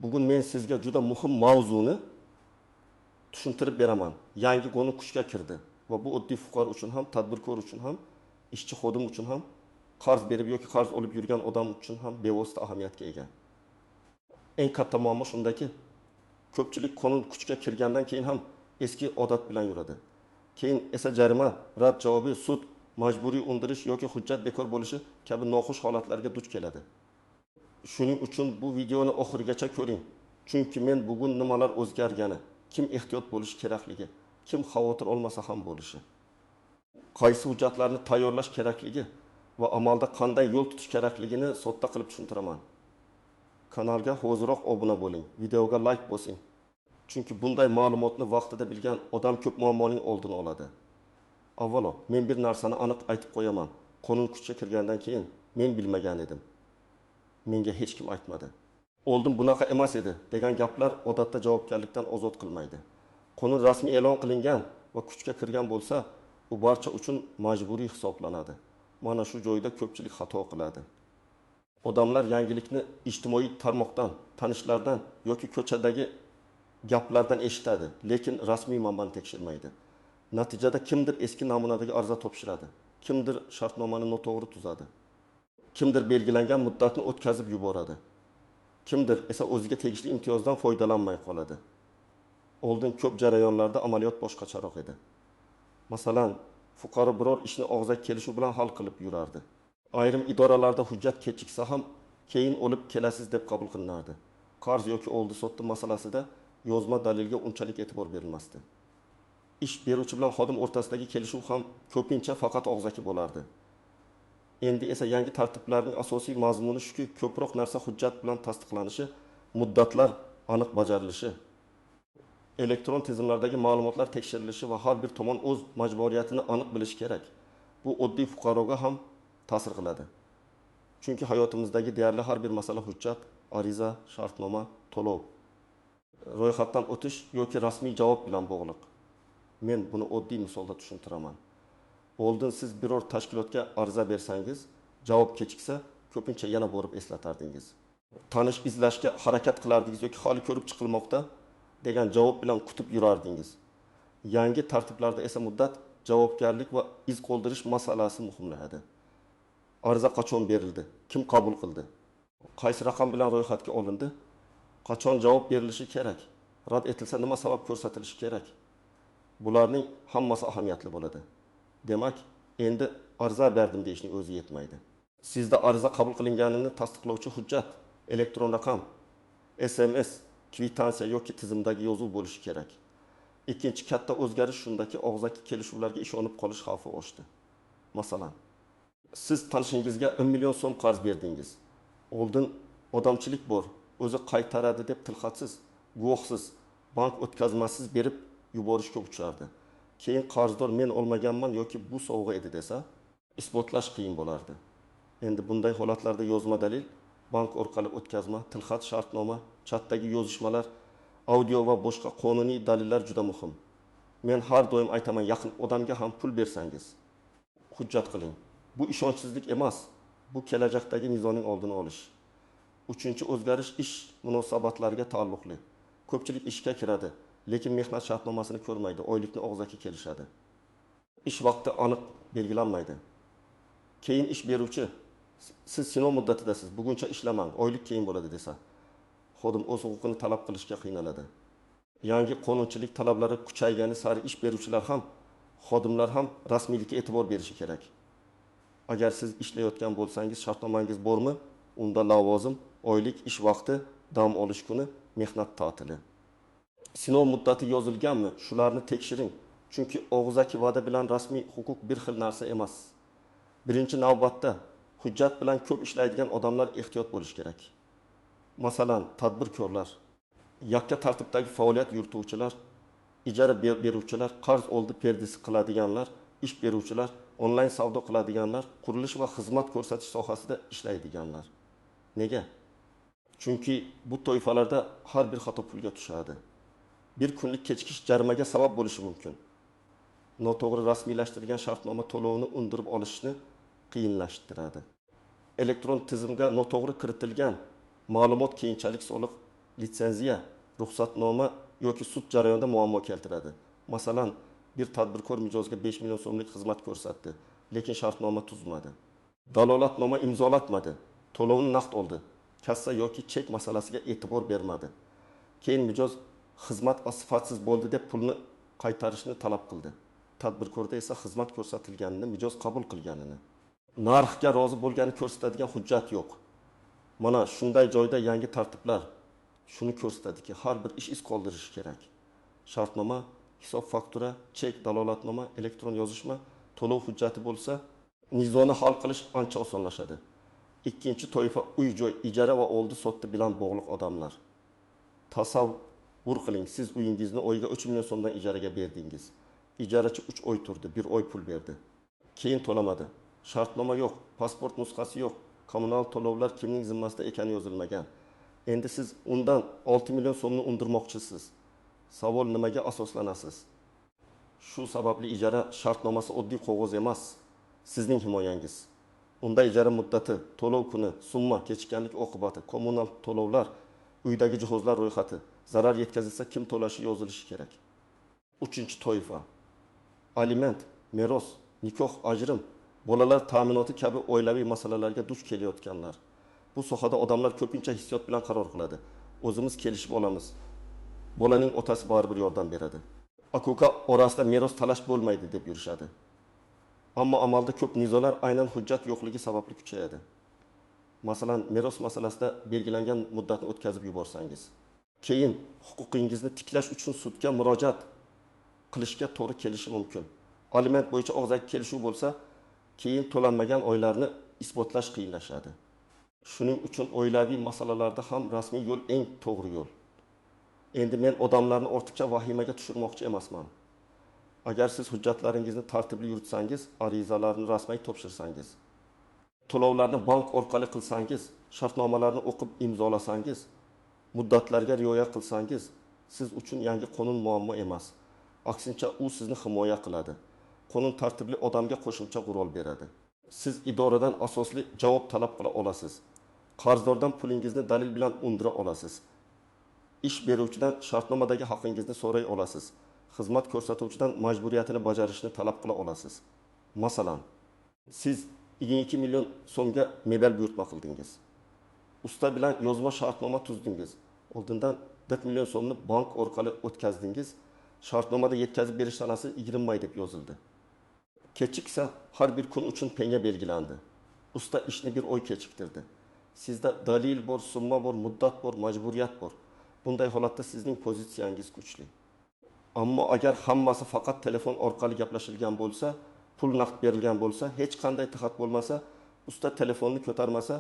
Bugun men sizga juda muhim mavzuni tushuntirib beraman. Yangi qonun kuchga kirdi va bu oddiy fuqaro uchun ham, tadbirkor uchun ham, ishchi xodim uchun ham, qarz berib yoki qarz olib yurgan odam uchun ham bevosita ahamiyatga ega. Eng katta muammo shundaki, ko'pchilik qonun kuchga kirgandan keyin ham eski odat bilan yuradi. Keyin esa jarima, rad javobi, sud, majburiy undirish yoki hujjat bekor bo'lishi kabi noxush holatlarga duch keladi. Shuning uchun bu videoni oxirigacha ko'ring. Chunki men bugun nimalar o'zgargani, kim ehtiyot bo'lishi kerakligi, kim xavotir olmasa ham bo'lishi, qaysi hujjatlarni tayyorlash kerakligi va amalda qanday yo'l tutish kerakligini sodda qilib tushuntiraman. Kanalga hoziroq obuna bo'ling, videoga like bosing. Chunki bunday ma'lumotni vaqtida bilgan odam ko'p muammoning oldini oladi. Avvalo, men bir narsani aniq aytib qo'yaman. Qonun kuchga kirgandan keyin men bilmagan edim. Menga hech kim aytmadi. Oldin bunaqa emas edi degan gaplar odatda javobgarlikdan ozod qilmaydi. Qonun rasmiy e'lon qilingan va kuchga kirgan bo'lsa, u barcha uchun majburiy hisoblanadi. Mana shu joyda ko'pchilik xato qiladi. Odamlar yangilikni ijtimoiy tarmoqdan, tanishlardan yoki ko'chadagi gaplardan eshitadi, lekin rasmiy manbani tekshirmaydi. Natijada kimdir eski namunadagi ariza topshiradi, kimdir shartnomani noto'g'ri tuzadi, kimdir belgilangan muddatni o'tkazib yuboradi, kimdir esa o'ziga tegishli imtiyozdan foydalanmay qoladi. Oldin ko'p jarayonlarda amaliyot boshqacharoq edi. Masalan, fuqaro biror ishni og'zaki kelishuv bilan hal qilib yurardi. Ayrim idoralarda hujjat kechiksa ham keyin olib kelasiz deb qabul qilinardi. Qarz yoki oldi sotdi masalasida yozma dalilga unchalik e'tibor berilmasdi. Ish beruvchi bilan xodim o'rtasidagi kelishuv ham ko'pincha faqat og'zaki bo'lardi. Endi esa yangi tartiblarning asosiy mazmuni shuki, ko'proq narsa hujjat bilan tasdiqlanishi, muddatlar aniq bajarilishi, elektron tizimlardagi ma'lumotlar tekshirilishi va har bir tomon o'z majburiyatini aniq bilishi kerak. Bu oddiy fuqaroga ham ta'sir qiladi. Chunki hayotimizdagi deyarli har bir masala hujjat, ariza, shartnoma, to'lov, ro'yxatdan o'tish yoki rasmiy javob bilan bog'liq. Men buni oddiy misolda tushuntiraman. Oldin siz biror tashkilotga ariza bersangiz, javob kechiksa, ko'pincha yana borib eslatardingiz. Tanish izlashga harakat qilardingiz yoki hali ko'rib chiqilmoqda degan javob bilan kutib yurardingiz. Yangi tartiblarda esa muddat, javobgarlik va iz qoldirish masalasi muhimlashadi. Ariza qachon berildi? Kim qabul qildi? Qaysi raqam bilan ro'yxatga olindi? Qachon javob berilishi kerak? Rad etilsa nima sabab ko'rsatilishi kerak? Bularning hammasi ahamiyatli bo'ladi. Demak, endi ariza berdim deyishning o'zi yetmaydi. Sizda ariza qabul qilinganini tasdiqlovchi hujjat, elektron raqam, SMS, kvitansiya yoki tizimdagi yozuv bo'lishi kerak. Ikkinchi katta o'zgarish shundaki, og'zaki kelishuvlarga ishonib qolish xavfi oshdi. Masalan, siz tanishingizga 1 million so'm qarz berdingiz. Oldin odamchilik bor, o'zi qaytaradi deb tilxatsiz, guvohsiz, bank o'tkazmasiz berib yuborishga uchardi. Keyin qarzdor men olmaganman yoki bu sovg'a edi desa, isbotlash qiyin bo'lardi. Endi bunday holatlarda yozma dalil, bank orqali o'tkazma, tilxat, shartnoma, chatdagi yozishmalar, audio va boshqa qonuniy dalillar juda muhim. Men har doim aytaman, yaqin odamga ham pul bersangiz, hujjat qiling. Bu ishonchsizlik emas, bu kelajakdagi nizoning oldini olish. Uchinchi o'zgarish ish munosabatlariga taalluqli. Ko'pchilik ishga kiradi, lekin mehnat shartnomasini ko'rmaydi, oylikni og'zaki kelishadi. Ish vaqti aniq belgilanmaydi. Keyin ish beruvchi, siz sinov muddatidasiz, buguncha ishlamang, oylik keyin bo'ladi desa, xodim o'z huquqini talab qilishga qiynaladi. Yangi qonunchilik talablari kuchaygani sari ish beruvchilar ham, xodimlar ham rasmiylikka e'tibor berishi kerak. Agar siz ishlayotgan bo'lsangiz, shartnomangiz bormi? Unda lavozim, oylik, ish vaqti, dam olish kuni, mehnat ta'tili. Sinov muddati yozilganmi? Shularni tekshiring. Chunki og'zaki va'da bilan rasmiy huquq bir xil narsa emas. Birinchi navbatda hujjat bilan ko'p ishlaydigan odamlar ehtiyot bo'lish kerak. Masalan, tadbirkorlar, yakka tartibdagi faoliyat yurituvchilar, ijara beruvchilar, qarz oldi perdisi qiladiganlar, ish beruvchilar, onlayn savdo qiladiganlar, qurilish va xizmat ko'rsatish sohasida ishlaydiganlar. Nega? Chunki bu toifalarda har bir xato pulga tushadi. Bir kunlik kechikish jarimaga sabab bo'lishi mumkin. Noto'g'ri rasmiylashtirilgan shartnoma to'lovini undirib olishni qiyinlashtiradi. Elektron tizimga noto'g'ri kiritilgan ma'lumot keyinchalik soliq litsenziya, ruxsatnoma yoki sud jarayonida muammo keltiradi. Masalan, bir tadbirkor mijozga 5 million so'mlik xizmat ko'rsatdi, lekin shartnoma tuzmadi. Dalolatnoma imzolatmadi, to'lovni naqd oldi, kassa yoki chek masalasiga e'tibor bermadi. Keyin mijoz xizmat sifatsiz bo'ldi deb pulni qaytarishni talab qildi. Tadbirkorda esa xizmat ko'rsatilganini mijoz qabul qilganini, narxga rozi bo'lganini ko'rsatadigan hujjat yo'q. Mana shunday joyda yangi tartiblar shuni ko'rsatadiki, har bir ish iz qoldirishi kerak. Shartnoma, hisob faktura, chek, dalolatnoma, elektron yozishma, to'lov hujjati bo'lsa, nizoni hal qilish ancha osonlashadi. Ikkinchi toifa uy-joy ijara va oldi-sotdi bilan bog'liq odamlar. Tasavvur qiling, siz uyingizni oyga 3 million so'mdan ijaraga berdingiz. Ijarachi 3 oy turdi, 1 oy pul berdi. Keyin to'lamadi. Shartnoma yo'q, pasport nusxasi yo'q, kommunal to'lovlar kimning zimmasida ekani yozilmagan. Endi siz undan 6 million so'mni undirmoqchisiz. Savol nimaga asoslanasiz? Shu sababli ijara shartnomasi oddiy qog'oz emas, sizning himoyangiz. Unda ijara muddati, to'lov kuni, summa, kechikkanlik oqibati, kommunal to'lovlar, uydagi jihozlar ro'yxati, zarar yetkazilsa kim to'lashi yozilishi kerak. Uchinchi toifa: aliment, meros, nikoh, ajrim, bolalar ta'minoti kabi oilaviy masalalarga duch kelayotganlar. Bu sohada odamlar ko'pincha hissiyot bilan qaror qiladi. O'zimiz kelishib olamiz. Bolaning otasi baribir yordam beradi. Aka orasida meros talash bo'lmaydi deb yurishadi. Ammo amalda ko'p nizolar aynan hujjat yo'qligi sababli kuchayadi. Masalan, meros masalasida belgilangan muddatni o'tkazib yuborsangiz, keyin huquqingizni tiklash uchun sudga murojaat qilishga to'g'ri kelishi mumkin. Aliment bo'yicha og'zaki kelishuv bo'lsa, keyin to'lanmagan oylarni isbotlash qiyinlashadi. Shuning uchun oilaviy masalalarda ham rasmiy yo'l eng to'g'ri yo'l. Endi men odamlarni ortiqcha vahimaga tushirmoqchi emasman. Agar siz hujjatlaringizni tartibli yuritsangiz, arizalarni rasmiy topshirsangiz, to'lovlarni bank orqali qilsangiz, shartnomalarni o'qib imzolasangiz, muddatlarga rioya qilsangiz, siz uchun yangi qonun muammo emas. Aksincha, u sizni himoya qiladi. Qonun tartibli odamga qo'shimcha g'urol beradi. Siz idoradan asosli javob talab qila olasiz. Qarzdordan pulingizni dalil bilan undira olasiz. Ish beruvchidan shartnomadagi haqingizni so'ray olasiz. Xizmat ko'rsatuvchidan majburiyatini bajarishni talab qila olasiz. Masalan, siz 22 million so'mga medal buyurtma qildingiz. Usta bilan yozma shartnoma tuzdingiz. Oldindan 4 million so'mni bank orqali o'tkazdingiz. Shartnomada yetkazib berish sanasi 20 may deb yozildi. Kechiksa har bir kun uchun penga belgilandi. Usta ishni bir oy kechiktirdi. Sizda dalil bor, summa bor, muddat bor, majburiyat bor. Bunday holatda sizning pozitsiyangiz kuchli. Ammo agar hammasi faqat telefon orqali gaplashilgan bo'lsa, pul naqd berilgan bo'lsa, hech qanday taxat bo'lmasa, usta telefonni ko'tarmasa,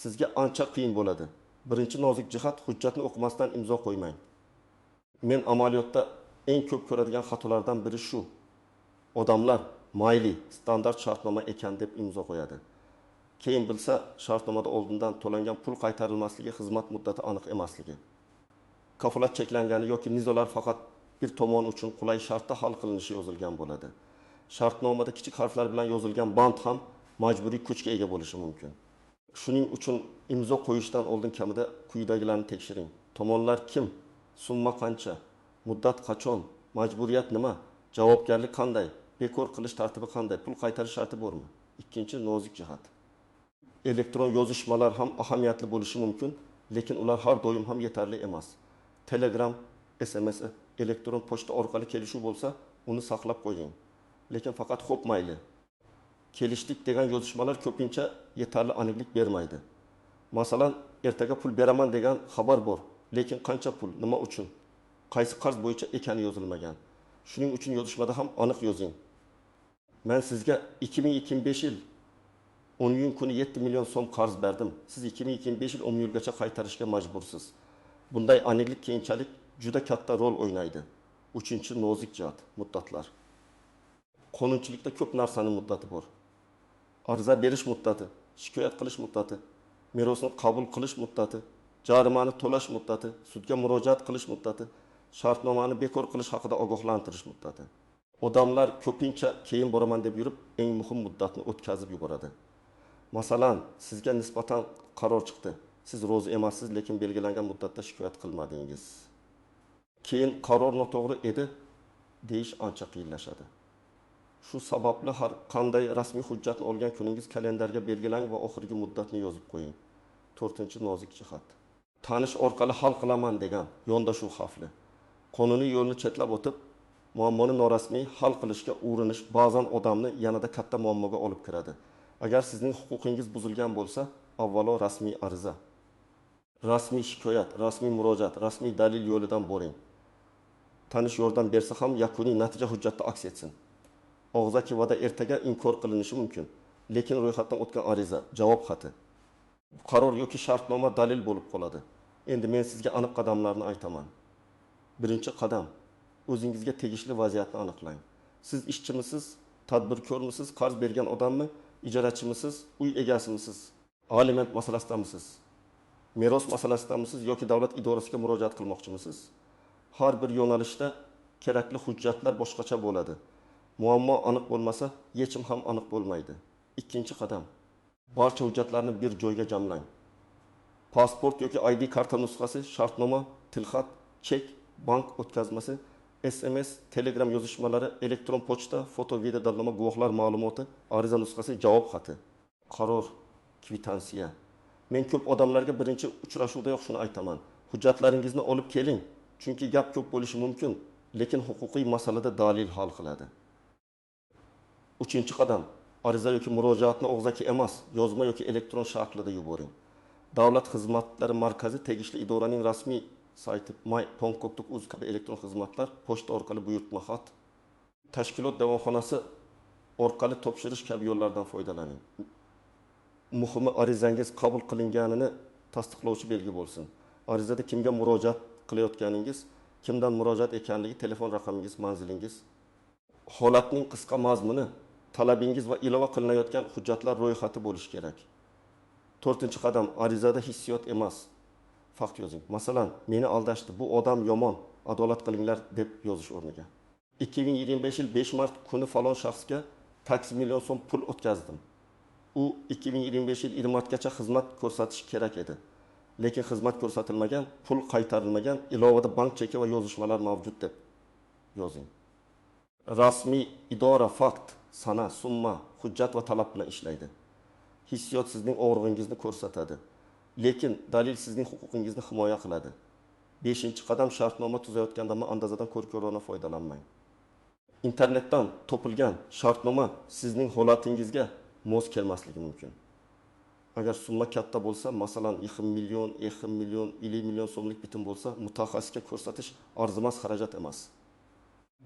sizga ancha qiyin bo'ladi. Birinchi nozik jihat, hujjatni o'qimasdan imzo qo'ymang. Men amaliyotda eng ko'p ko'radigan xatolardan biri shu. Odamlar mayli, standart shartnoma ekan deb imzo qo'yadi. Keyin bilsa, shartnomada oldindan to'langan pul qaytarilmasligi, xizmat muddati aniq emasligi, kafolat cheklangani yoki nizolar faqat bir tomon uchun qulay shartda hal qilinishi yozilgan bo'ladi. Shartnomada kichik harflar bilan yozilgan band ham majburiy kuchga ega bo'lishi mumkin. Shuning uchun imzo qo'yishdan oldin kamida quyidagilarni tekshiring. Tomonlar kim? Summa qancha? Muddat qachon? Majburiyat nima? Javobgarlik qanday? Bekor qilish tartibi qanday? Pul qaytarish sharti bormi? Ikkinchi nozik jihat. Elektron yozishmalar ham ahamiyatli bo'lishi mumkin, lekin ular har doim ham yetarli emas. Telegram, SMS, elektron pochta orqali kelishuv bo'lsa, uni saqlab qo'ying. Lekin faqat xo'p mayli. Kelishdik degan yozishmalar ko'pincha yetarli aniqlik bermaydi. Masalan, ertaga pul beraman degan xabar bor, lekin qancha pul, nima uchun, qaysi qarz bo'yicha ekani yozilmagan. Shuning uchun yozishmada ham aniq yozing. Men sizga 2025 yil 10 iyun kuni 7 million so'm qarz berdim. Siz 2025 yil 10 yilgacha qaytarishga majbursiz. Bunday aniqlik keyinchalik juda katta rol o'ynaydi. Uchinchi nozik jihat, muddatlar. Qonunchilikda ko'p narsaning muddati bor. Ariza berish muddati, shikoyat qilish muddati, merosni qabul qilish muddati, jarimani to'lash muddati, sudga murojaat qilish muddati, shartnomani bekor qilish haqida ogohlantirish muddati. Odamlar ko'pincha keyin boraman deb yurib, eng muhim muddatni o'tkazib yuboradi. Masalan, sizga nisbatan qaror chiqdi. Siz ro'za emassiz, lekin belgilangan muddatda shikoyat qilmadingiz. Keyin qaror noto'g'ri edi deyish ancha qiyinlashadi. Shu sababli har qanday rasmiy hujjatni olgan kuningiz kalendarga belgilang va oxirgi muddatni yozib qo'ying. 4-nozik jihat. Tanish orqali hal qilaman degan yondashuv xavfli. Qonuniy yo'lni chetlab o'tib, muammoni norasmiy hal qilishga urinish ba'zan odamni yanada katta muammoga olib kiradi. Agar sizning huquqingiz buzilgan bo'lsa, avvalo rasmiy ariza, rasmiy shikoyat, rasmiy murojaat, rasmiy dalil yo'lidan boring. Tanish yordam bersa ham yakuniy natija hujjatda aks etsin. Og'zaki va'da ertaga inkor qilinishi mumkin, lekin ro'yxatdan o'tgan ariza, javob xati, qaror yoki shartnoma dalil bo'lib qoladi. Endi men sizga aniq qadamlarni aytaman. Birinchi qadam, o'zingizga tegishli vaziyatni aniqlang. Siz ishchimisiz, tadbirkormisiz, qarz bergan odammi, ijarachimisiz, uy egasimisiz, aliment masalasidamisiz, meros masalasidamisiz yoki davlat idorasiga murojaat qilmoqchimisiz? Har bir yo'nalishda kerakli hujjatlar boshqacha bo'ladi. Muammo aniq bo'lmasa, yechim ham aniq bo'lmaydi. Ikkinchi qadam, barcha hujjatlarni bir joyga jamlang. Pasport yoki ID karta nusxasi, shartnoma, tilxat, chek, bank o'tkazmasi, SMS, Telegram yozishmalari, elektron pochta, foto, video dallama, guvohlar ma'lumoti, ariza nusxasi, javob xati, qaror, kvitansiya. Men ko'p odamlarga birinchi uchrashuvdayoq shuni aytaman. Hujjatlaringizni olib keling, chunki gap ko'p bo'lishi mumkin, lekin huquqiy masalada dalil hal qiladi. Uchinchi qadam, ariza yoki murojaatni og'zaki emas, yozma yoki elektron shaklida yuboring. Davlat xizmatlari markazi tegishli idoraning rasmiy sayti my.pong.uz kabi elektron xizmatlar, pochta orqali buyurtma xat, tashkilot devonxonasi orqali topshirish kabi yo'llardan foydalaning. Muhimi, arizangiz qabul qilinganini tasdiqlovchi belgi bo'lsin. Arizada kimga murojaat qilayotganingiz, kimdan murojaat ekanligi, telefon raqamingiz, manzilingiz, holatning qisqa mazmuni, talabingiz va ilova qilinayotgan hujjatlar ro'yxati bo'lishi kerak. 4-qadam, arizada hissiyot emas, fakt yozing. Masalan, meni aldashdi, bu odam yomon, adolat qilinglar deb yozish o'rniga. 2025 yil 5 mart kuni falon shaxsga taksi million so'm pul o'tkazdim. U 2025 yil 20 martgacha xizmat ko'rsatishi kerak edi. Lekin xizmat ko'rsatilmagan, pul qaytarilmagan, ilovada bank cheki va yozishmalar mavjud deb yozing. Rasmiy idora fakt, sana, summa, hujjat va talab bilan ishlaydi. Hissiyot sizning og'rig'ingizni ko'rsatadi, lekin dalil sizning huquqingizni himoya qiladi. 5-qadam, shartnoma tuzayotganda andozadan ko'rko'rona foydalanmang. Internetdan topilgan shartnoma sizning holatingizga mos kelmasligi mumkin. Agar summa katta bo'lsa, masalan, yig'im million, 50 million so'mlik bitim bo'lsa, mutaxassisga ko'rsatish arzimas xarajat emas,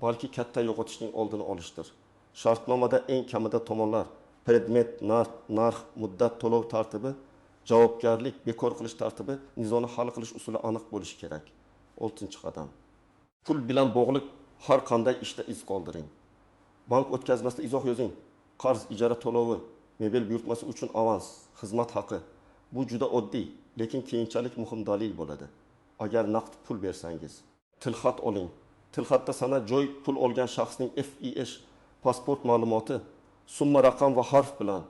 balki katta yo'qotishning oldini olishdir. Shartnomada eng kamida tomonlar predmet, narx, muddat, to'lov tartibi, javobgarlik, bekor qilish tartibi, nizoni hal qilish usuli aniq bo'lishi kerak. 6-qadam. Pul bilan bog'liq har qanday ishda iz qoldiring. Bank o'tkazmasida izoh yozing. Qarz, ijara to'lovi, mebel buyurtmasi uchun avans, xizmat haqi. Bu juda oddiy, lekin keyinchalik muhim dalil bo'ladi. Agar naqd pul bersangiz, tilxat oling. Tilxatda sana, joy, pul olgan shaxsning FIS, pasport ma'lumoti, summa, raqam va harf bilan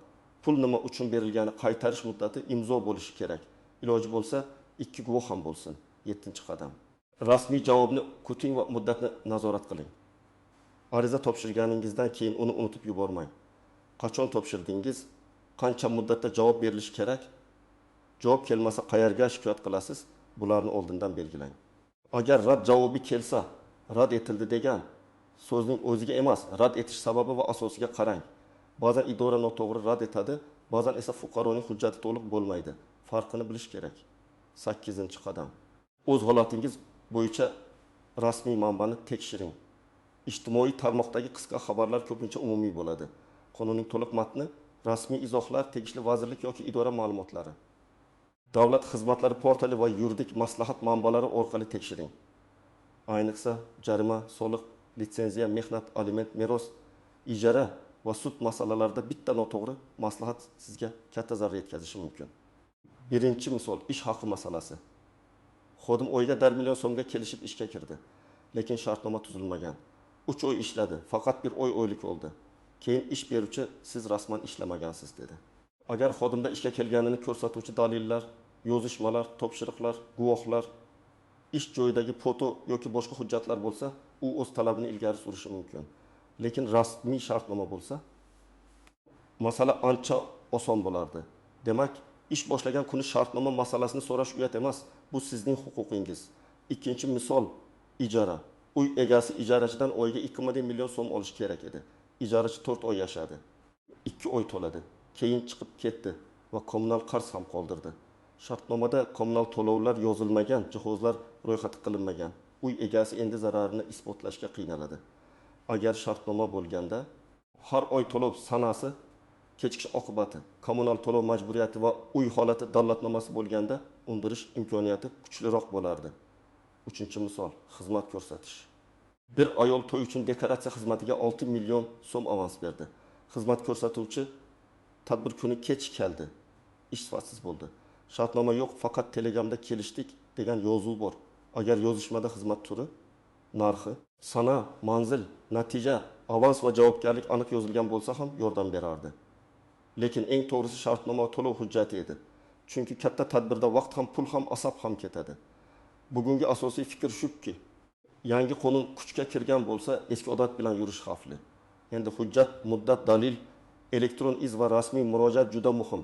pul nima uchun berilgani, qaytarish muddati, imzo bo'lishi kerak. Iloji bo'lsa, 2 guvoh ham bo'lsin. 7-qadam. Rasmiy javobni kuting va muddatni nazorat qiling. Ariza topshirganingizdan keyin uni unutib yubormang. Qachon topshirdingiz? Qancha muddatda javob berilishi kerak? Javob kelmasa qayerga shikoyat qilasiz? Bularni oldindan belgilang. Agar rad javobi kelsa, rad etildi degan so'zning o'ziga emas, rad etish sababi va asosiga qarang. Ba'zan idora noto'g'ri rad etadi, ba'zan esa fuqaroning hujjati to'liq bo'lmaydi. Farqini bilish kerak. 8-qadam. O'z holatingiz bo'yicha rasmiy manbani tekshiring. Ijtimoiy tarmoqdagi qisqa xabarlar ko'pincha umumiy bo'ladi. Qonunning to'liq matni, rasmiy izohlar, tegishli vazirlik yoki idora ma'lumotlari, davlat xizmatlari portali va yuridik maslahat manbalari orqali tekshiring. Ayniqsa, jarima, soliq, litsenziya, mehnat, aliment, meros, ijara va sud masalalarida bitta noto'g'ri maslahat sizga katta zarar yetkazishi mumkin. Birinchi misol, ish haqi masalasi. Xodim oyga 1 million so'mga kelishib ishga kirdi, lekin shartnoma tuzilmagan. 3 oy ishladi, faqat 1 oy oylik oldi. Keyin ish beruvchi siz rasman ishlamagansiz dedi. Agar xodimda ishga kelganini ko'rsatuvchi dalillar, yozishmalar, topshiriqlar, guvohlar, ish joyidagi foto yoki boshqa hujjatlar bo'lsa, u o'z talabini ilgari surishi mumkin. Lekin rasmiy shartnoma bo'lsa, masala ancha oson bo'lardi. Demak, ish boshlagan kuni shartnoma masalasini so'rash uyat emas, bu sizning huquqingiz. Ikkinchi misol, ijara. Uy egasi ijarachidan oyiga 2,5 million so'm olish kerak edi. Ijarachi 4 oy yashadi. 2 oy to'ladi. Keyin chiqib ketdi va kommunal qarz ham qoldirdi. Shartnomada kommunal to'lovlar yozilmagan, jihozlar ro'yxati qilinmagan. Uy egasi endi zararini isbotlashga qiynaladi. Agar shartnoma bo'lganda, har oy to'lov sanasi, kechikish oqibati, kommunal to'lov majburiyati va uy holati davlatnomasi bo'lganda undirish imkoniyati kuchliroq bo'lardi. Uchinchi misol, xizmat ko'rsatish. Bir ayol to'y uchun dekoratsiya xizmatiga 6 million so'm avans berdi. Xizmat ko'rsatuvchi tadbir kuni kech keldi. Ish sifatsiz bo'ldi. Shartnoma yo'q, faqat telegramda kelishdik degan yozuv bor. Agar yozishmada xizmat turi, narxi, sana, manzil, natija, avans va javobgarlik aniq yozilgan bo'lsa ham yordam berardi. Lekin eng to'g'risi shartnoma to'lov hujjati edi. Chunki katta tadbirda vaqt ham, pul ham, asab ham ketadi. Bugungi asosiy fikr shuki, yangi qonun kuchga kirgan bo'lsa, eski odat bilan yurish xavfli. Endi hujjat, muddat, dalil, elektron iz va rasmiy murojaat juda muhim.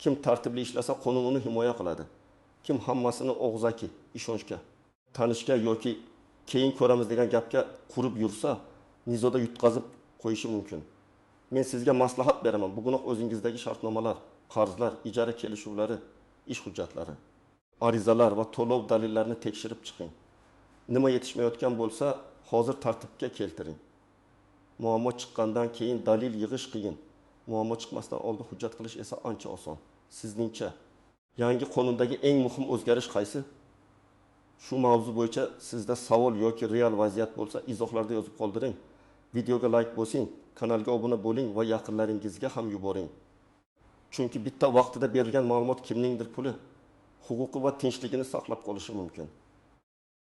Kim tartibli ishlasa, qonun uni himoya qiladi. Kim hammasini og'zaki, ishonchga, tanishga yoki keyin ko'ramiz degan gapga qurib yursa, nizoda yutqazib qo'yishi mumkin. Men sizga maslahat beraman. Bugunoq o'zingizdagi shartnomalar, qarzlar, ijara kelishuvlari, ish hujjatlari, arizalar va to'lov dalillarini tekshirib chiqing. Nima yetishmayotgan bo'lsa, hozir tartibga keltiring. Muammo chiqqandan keyin dalil yig'ish qiyin. Muammo chiqmasdan oldin hujjat qilish esa ancha oson. Sizningcha yangi qonundagi eng muhim o'zgarish qaysi? Shu mavzu bo'yicha sizda savol yoki real vaziyat bo'lsa, izohlarda yozib qoldiring. Videoga like bosing, kanalga obuna bo'ling va yaqinlaringizga ham yuboring. Chunki bitta vaqtida berilgan ma'lumot kimningdir puli, huquqi va tinchligini saqlab qolishi mumkin.